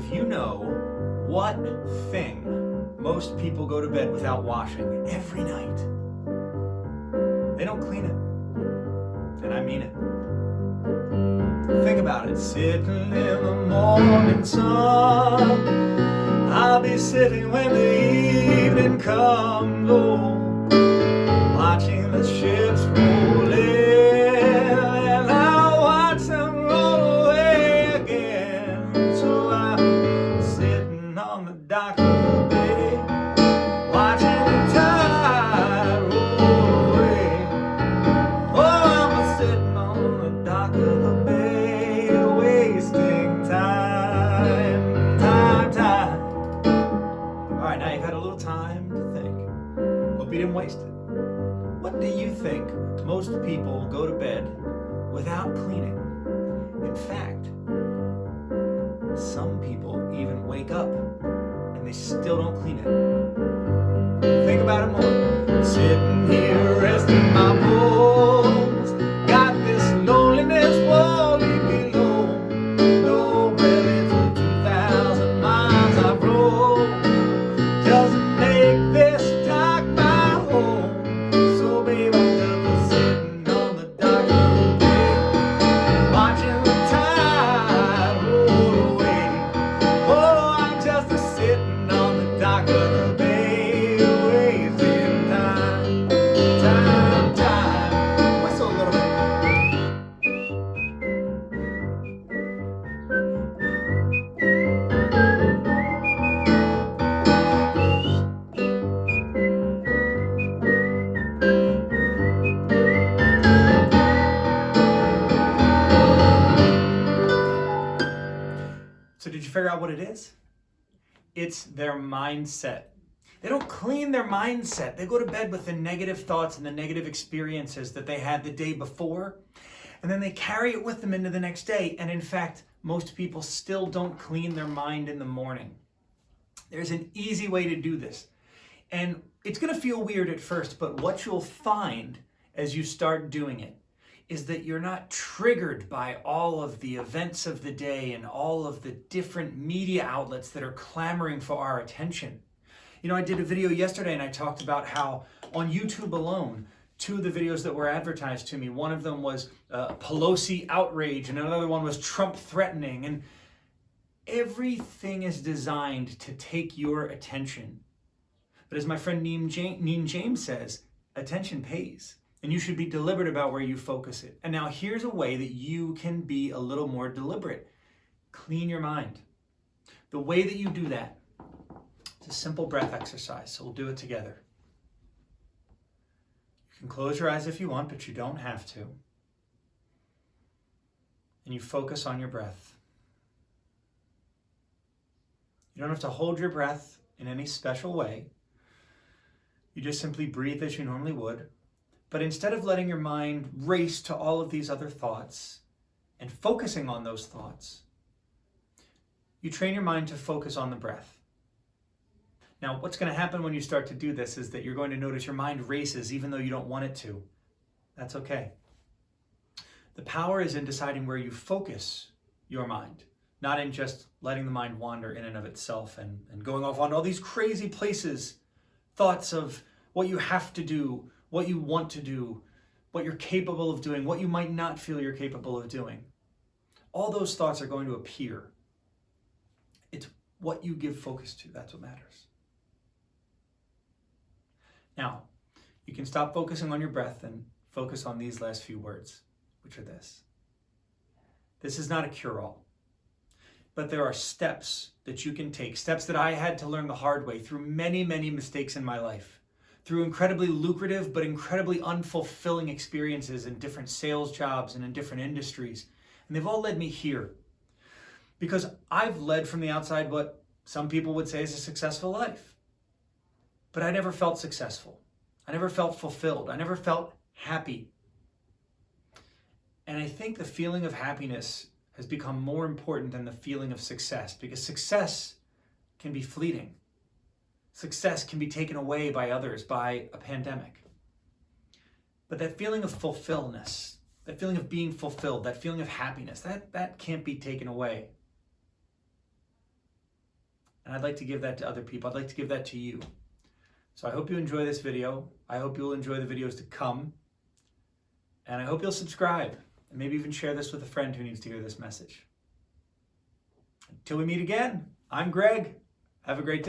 if you know what thing most people go to bed without washing every night, they don't clean it. And I mean it. Think about it. Sitting in the morning sun, I'll be sitting when the evening comes, oh, watching the ships roll in, and I'll watch them roll away again. So I'm sitting on the dock of the bay, watching the tide roll away. Oh, I'm sitting on the dock of the bay, wasting time. All right, now you've had a little time to think. Hope you didn't waste it. What do you think most people go to bed without cleaning? In fact, some people even wake up and they still don't clean it. Think about it more. Sitting here resting my bones, got this loneliness won't leave me alone. No, well, it's 2,000 miles I've rode just to make this dock my home. So babe, I'm just sitting on the dock of the bay, watching the tide roll away. Oh, I'm just sitting on the dock of the bay, wasting time. Whistle a little bit. So did you figure out what it is? It's their mindset. They don't clean their mindset. They go to bed with the negative thoughts and the negative experiences that they had the day before, and then they carry it with them into the next day. And in fact, most people still don't clean their mind in the morning. There's an easy way to do this. And it's going to feel weird at first, but what you'll find as you start doing it is that you're not triggered by all of the events of the day and all of the different media outlets that are clamoring for our attention. You know, I did a video yesterday and I talked about how on YouTube alone, two of the videos that were advertised to me, one of them was Pelosi outrage and another one was Trump threatening. And everything is designed to take your attention. But as my friend Neen James says, attention pays. And you should be deliberate about where you focus it. And now here's a way that you can be a little more deliberate. Clean your mind. The way that you do that, it's a simple breath exercise, so we'll do it together. You can close your eyes if you want, but you don't have to. And you focus on your breath. You don't have to hold your breath in any special way. You just simply breathe as you normally would. But instead of letting your mind race to all of these other thoughts and focusing on those thoughts, you train your mind to focus on the breath. Now, what's going to happen when you start to do this is that you're going to notice your mind races even though you don't want it to. That's okay. The power is in deciding where you focus your mind, not in just letting the mind wander in and of itself and going off on all these crazy places, thoughts of what you have to do, what you want to do, what you're capable of doing, what you might not feel you're capable of doing. All those thoughts are going to appear. It's what you give focus to, that's what matters. Now, you can stop focusing on your breath and focus on these last few words, which are this. This is not a cure-all, but there are steps that you can take, steps that I had to learn the hard way through many, many mistakes in my life, through incredibly lucrative but incredibly unfulfilling experiences in different sales jobs and in different industries. And they've all led me here. Because I've led from the outside what some people would say is a successful life. But I never felt successful. I never felt fulfilled. I never felt happy. And I think the feeling of happiness has become more important than the feeling of success, because success can be fleeting. Success can be taken away by others, by a pandemic. But that feeling of fulfillment, that feeling of being fulfilled, that feeling of happiness, that can't be taken away. And I'd like to give that to other people. I'd like to give that to you. So I hope you enjoy this video. I hope you'll enjoy the videos to come. And I hope you'll subscribe and maybe even share this with a friend who needs to hear this message. Until we meet again, I'm Greg. Have a great day.